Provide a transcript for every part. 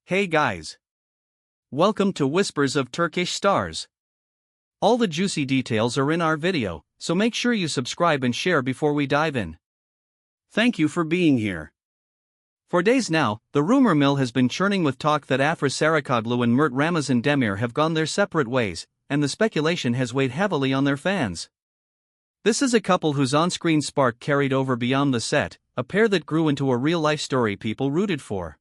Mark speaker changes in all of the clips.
Speaker 1: Hey guys! Welcome to Whispers of Turkish Stars. All the juicy details are in our video, so make sure you subscribe and share before we dive in. Thank you for being here. For days now, the rumor mill has been churning with talk that Afra Sarıkoglu and Mert Ramazan Demir have gone their separate ways, and the speculation has weighed heavily on their fans. This is a couple whose on-screen spark carried over beyond the set, a pair that grew into a real-life story people rooted for.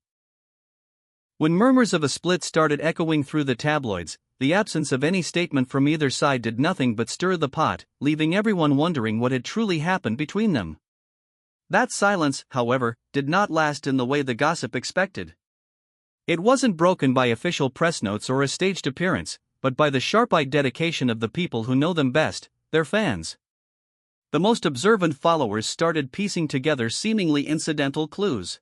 Speaker 1: When murmurs of a split started echoing through the tabloids, the absence of any statement from either side did nothing but stir the pot, leaving everyone wondering what had truly happened between them. That silence, however, did not last in the way the gossip expected. It wasn't broken by official press notes or a staged appearance, but by the sharp-eyed dedication of the people who know them best, their fans. The most observant followers started piecing together seemingly incidental clues.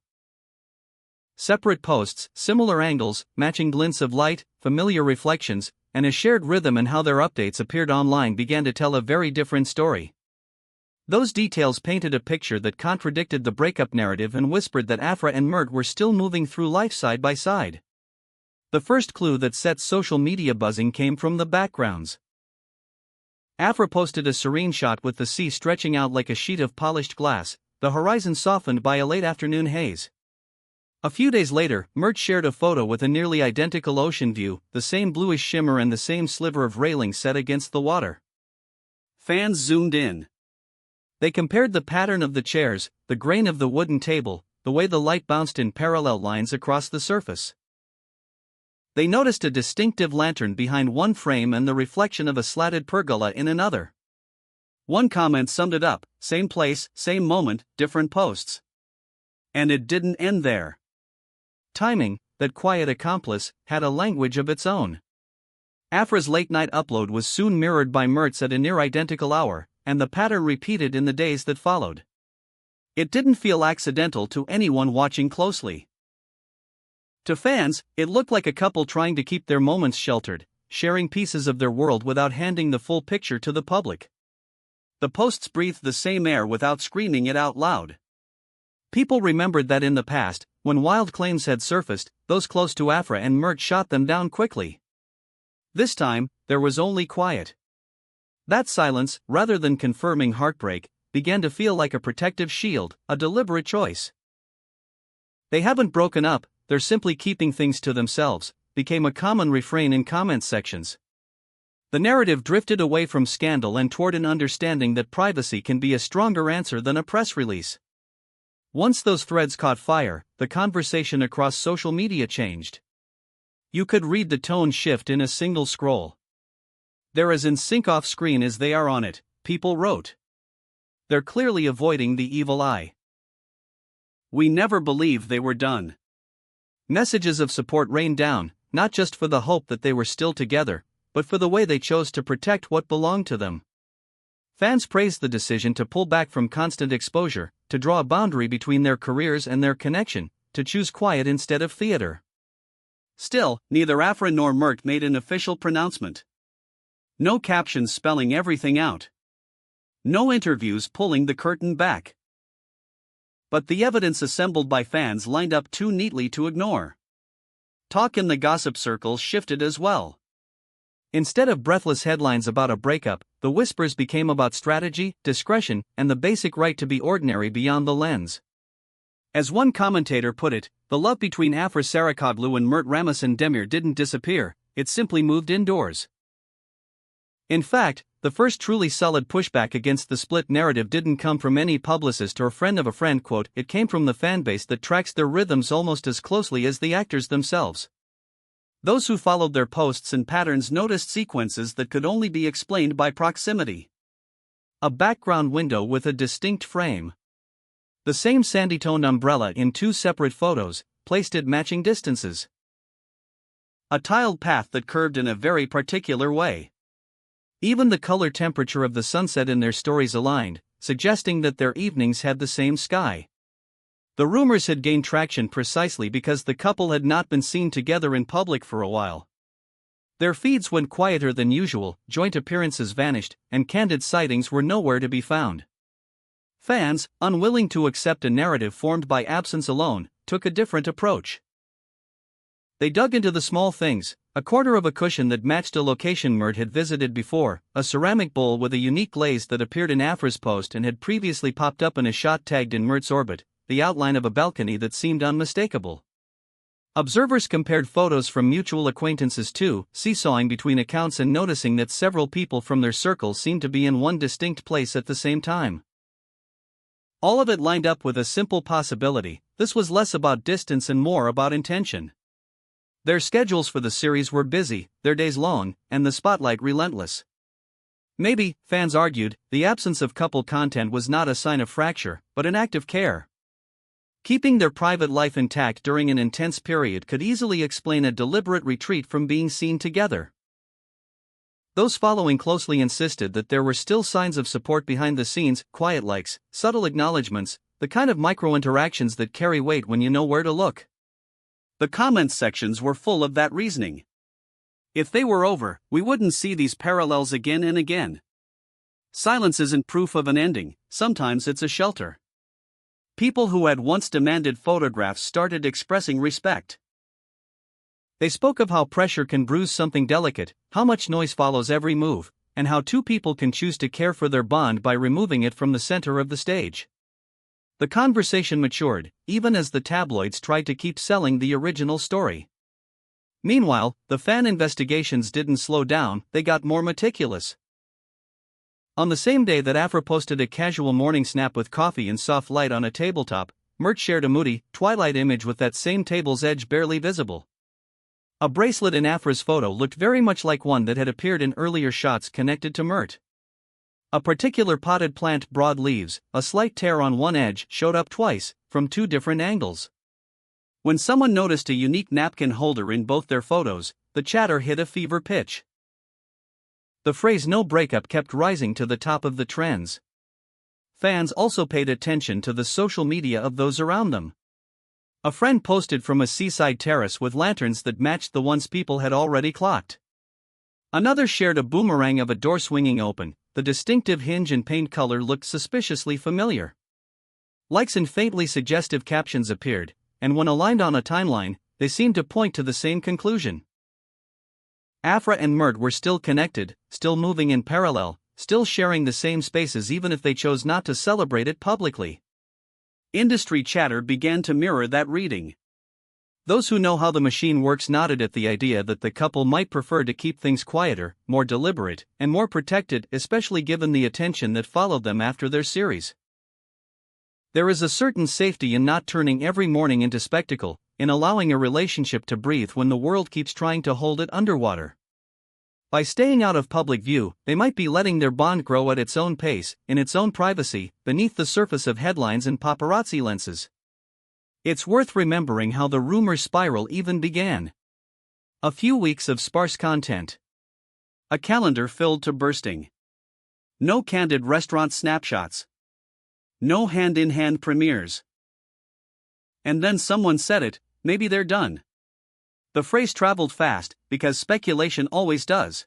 Speaker 1: Separate posts, similar angles, matching glints of light, familiar reflections, and a shared rhythm in how their updates appeared online began to tell a very different story. Those details painted a picture that contradicted the breakup narrative and whispered that Afra and Mert were still moving through life side by side. The first clue that set social media buzzing came from the backgrounds. Afra posted a serene shot with the sea stretching out like a sheet of polished glass, the horizon softened by a late afternoon haze. A few days later, Mert shared a photo with a nearly identical ocean view, the same bluish shimmer and the same sliver of railing set against the water. Fans zoomed in. They compared the pattern of the chairs, the grain of the wooden table, the way the light bounced in parallel lines across the surface. They noticed a distinctive lantern behind one frame and the reflection of a slatted pergola in another. One comment summed it up: same place, same moment, different posts. And it didn't end there. Timing, that quiet accomplice, had a language of its own. Afra's late-night upload was soon mirrored by Mert's at a near-identical hour, and the pattern repeated in the days that followed. It didn't feel accidental to anyone watching closely. To fans, it looked like a couple trying to keep their moments sheltered, sharing pieces of their world without handing the full picture to the public. The posts breathed the same air without screaming it out loud. People remembered that in the past, when wild claims had surfaced, those close to Afra and Mert shot them down quickly. This time, there was only quiet. That silence, rather than confirming heartbreak, began to feel like a protective shield, a deliberate choice. "They haven't broken up, they're simply keeping things to themselves," became a common refrain in comment sections. The narrative drifted away from scandal and toward an understanding that privacy can be a stronger answer than a press release. Once those threads caught fire, the conversation across social media changed. You could read the tone shift in a single scroll. "They're as in sync off screen as they are on it," people wrote. "They're clearly avoiding the evil eye. We never believed they were done." Messages of support rained down, not just for the hope that they were still together, but for the way they chose to protect what belonged to them. Fans praised the decision to pull back from constant exposure, to draw a boundary between their careers and their connection, to choose quiet instead of theater. Still, neither Afra nor Mert made an official pronouncement. No captions spelling everything out. No interviews pulling the curtain back. But the evidence assembled by fans lined up too neatly to ignore. Talk in the gossip circles shifted as well. Instead of breathless headlines about a breakup, the whispers became about strategy, discretion, and the basic right to be ordinary beyond the lens. As one commentator put it, the love between Afra Sarıkoglu and Mert Ramazan Demir didn't disappear, it simply moved indoors. In fact, the first truly solid pushback against the split narrative didn't come from any publicist or friend of a friend, quote, it came from the fanbase that tracks their rhythms almost as closely as the actors themselves. Those who followed their posts and patterns noticed sequences that could only be explained by proximity. A background window with a distinct frame. The same sandy-toned umbrella in two separate photos, placed at matching distances. A tiled path that curved in a very particular way. Even the color temperature of the sunset in their stories aligned, suggesting that their evenings had the same sky. The rumors had gained traction precisely because the couple had not been seen together in public for a while. Their feeds went quieter than usual, joint appearances vanished, and candid sightings were nowhere to be found. Fans, unwilling to accept a narrative formed by absence alone, took a different approach. They dug into the small things: a quarter of a cushion that matched a location Mert had visited before, a ceramic bowl with a unique glaze that appeared in Afra's post and had previously popped up in a shot tagged in Mert's orbit, the outline of a balcony that seemed unmistakable. Observers compared photos from mutual acquaintances too, seesawing between accounts and noticing that several people from their circle seemed to be in one distinct place at the same time. All of it lined up with a simple possibility: this was less about distance and more about intention. Their schedules for the series were busy, their days long, and the spotlight relentless. Maybe, fans argued, the absence of couple content was not a sign of fracture, but an act of care. Keeping their private life intact during an intense period could easily explain a deliberate retreat from being seen together. Those following closely insisted that there were still signs of support behind the scenes: quiet likes, subtle acknowledgements, the kind of micro-interactions that carry weight when you know where to look. The comments sections were full of that reasoning. If they were over, we wouldn't see these parallels again and again. Silence isn't proof of an ending, sometimes it's a shelter. People who had once demanded photographs started expressing respect. They spoke of how pressure can bruise something delicate, how much noise follows every move, and how two people can choose to care for their bond by removing it from the center of the stage. The conversation matured, even as the tabloids tried to keep selling the original story. Meanwhile, the fan investigations didn't slow down, they got more meticulous. On the same day that Afra posted a casual morning snap with coffee and soft light on a tabletop, Mert shared a moody, twilight image with that same table's edge barely visible. A bracelet in Afra's photo looked very much like one that had appeared in earlier shots connected to Mert. A particular potted plant, broad leaves, a slight tear on one edge, showed up twice, from two different angles. When someone noticed a unique napkin holder in both their photos, the chatter hit a fever pitch. The phrase "no breakup" kept rising to the top of the trends. Fans also paid attention to the social media of those around them. A friend posted from a seaside terrace with lanterns that matched the ones people had already clocked. Another shared a boomerang of a door swinging open. The distinctive hinge and paint color looked suspiciously familiar. Likes and faintly suggestive captions appeared, and when aligned on a timeline, they seemed to point to the same conclusion. Afra and Mert were still connected, still moving in parallel, still sharing the same spaces even if they chose not to celebrate it publicly. Industry chatter began to mirror that reading. Those who know how the machine works nodded at the idea that the couple might prefer to keep things quieter, more deliberate, and more protected, especially given the attention that followed them after their series. There is a certain safety in not turning every morning into spectacle, in allowing a relationship to breathe when the world keeps trying to hold it underwater. By staying out of public view, they might be letting their bond grow at its own pace, in its own privacy, beneath the surface of headlines and paparazzi lenses. It's worth remembering how the rumor spiral even began. A few weeks of sparse content. A calendar filled to bursting. No candid restaurant snapshots. No hand-in-hand premieres. And then someone said it: maybe they're done. The phrase traveled fast, because speculation always does.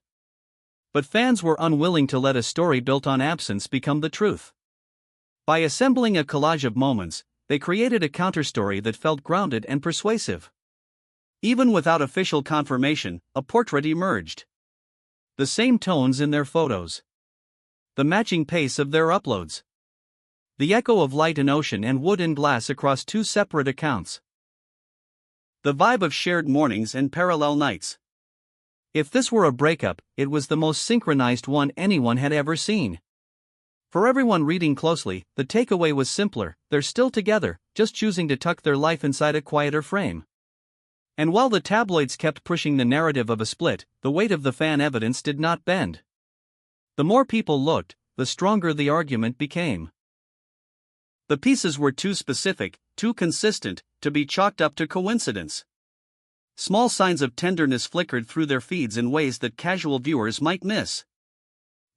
Speaker 1: But fans were unwilling to let a story built on absence become the truth. By assembling a collage of moments, they created a counterstory that felt grounded and persuasive. Even without official confirmation, a portrait emerged. The same tones in their photos. The matching pace of their uploads. The echo of light in ocean and wood in glass across two separate accounts. The vibe of shared mornings and parallel nights. If this were a breakup, it was the most synchronized one anyone had ever seen. For everyone reading closely, the takeaway was simpler: they're still together, just choosing to tuck their life inside a quieter frame. And while the tabloids kept pushing the narrative of a split, the weight of the fan evidence did not bend. The more people looked, the stronger the argument became. The pieces were too specific, too consistent, to be chalked up to coincidence. Small signs of tenderness flickered through their feeds in ways that casual viewers might miss.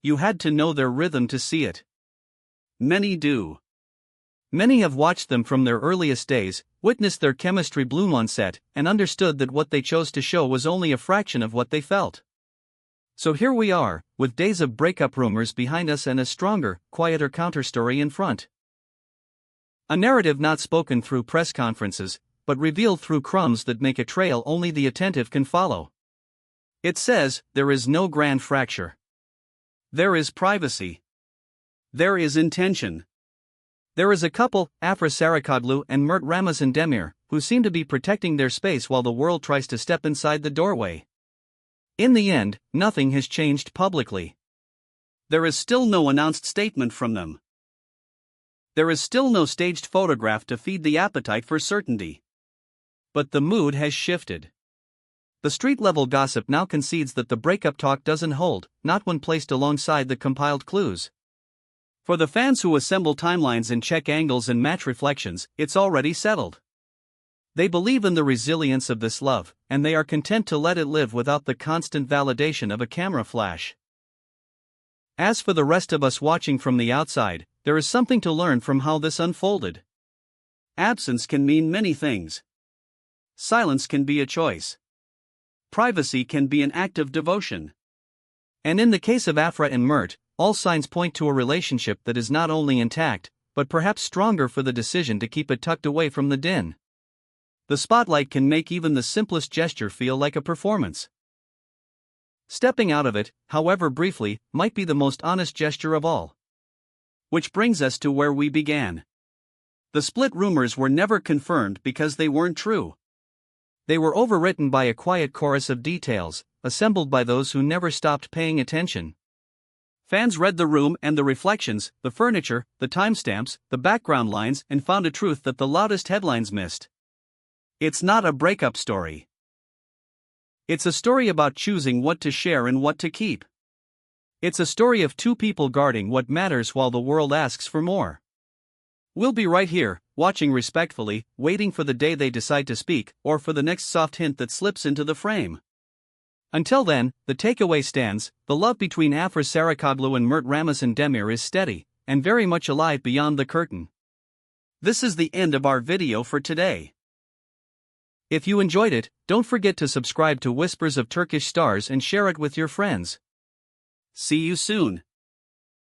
Speaker 1: You had to know their rhythm to see it. Many do. Many have watched them from their earliest days, witnessed their chemistry bloom on set, and understood that what they chose to show was only a fraction of what they felt. So here we are, with days of breakup rumors behind us and a stronger, quieter counterstory in front. A narrative not spoken through press conferences, but revealed through crumbs that make a trail only the attentive can follow. It says, there is no grand fracture. There is privacy. There is intention. There is a couple, Afra and Mert Demir, who seem to be protecting their space while the world tries to step inside the doorway. In the end, nothing has changed publicly. There is still no announced statement from them. There is still no staged photograph to feed the appetite for certainty. But the mood has shifted. The street-level gossip now concedes that the breakup talk doesn't hold, not when placed alongside the compiled clues. For the fans who assemble timelines and check angles and match reflections, it's already settled. They believe in the resilience of this love, and they are content to let it live without the constant validation of a camera flash. As for the rest of us watching from the outside, there is something to learn from how this unfolded. Absence can mean many things. Silence can be a choice. Privacy can be an act of devotion. And in the case of Afra and Mert, all signs point to a relationship that is not only intact, but perhaps stronger for the decision to keep it tucked away from the din. The spotlight can make even the simplest gesture feel like a performance. Stepping out of it, however briefly, might be the most honest gesture of all. Which brings us to where we began. The split rumors were never confirmed because they weren't true. They were overwritten by a quiet chorus of details, assembled by those who never stopped paying attention. Fans read the room and the reflections, the furniture, the timestamps, the background lines, and found a truth that the loudest headlines missed. It's not a breakup story. It's a story about choosing what to share and what to keep. It's a story of two people guarding what matters while the world asks for more. We'll be right here, watching respectfully, waiting for the day they decide to speak, or for the next soft hint that slips into the frame. Until then, the takeaway stands: the love between Afra and Mert Demir is steady, and very much alive beyond the curtain. This is the end of our video for today. If you enjoyed it, don't forget to subscribe to Whispers of Turkish Stars and share it with your friends. See you soon.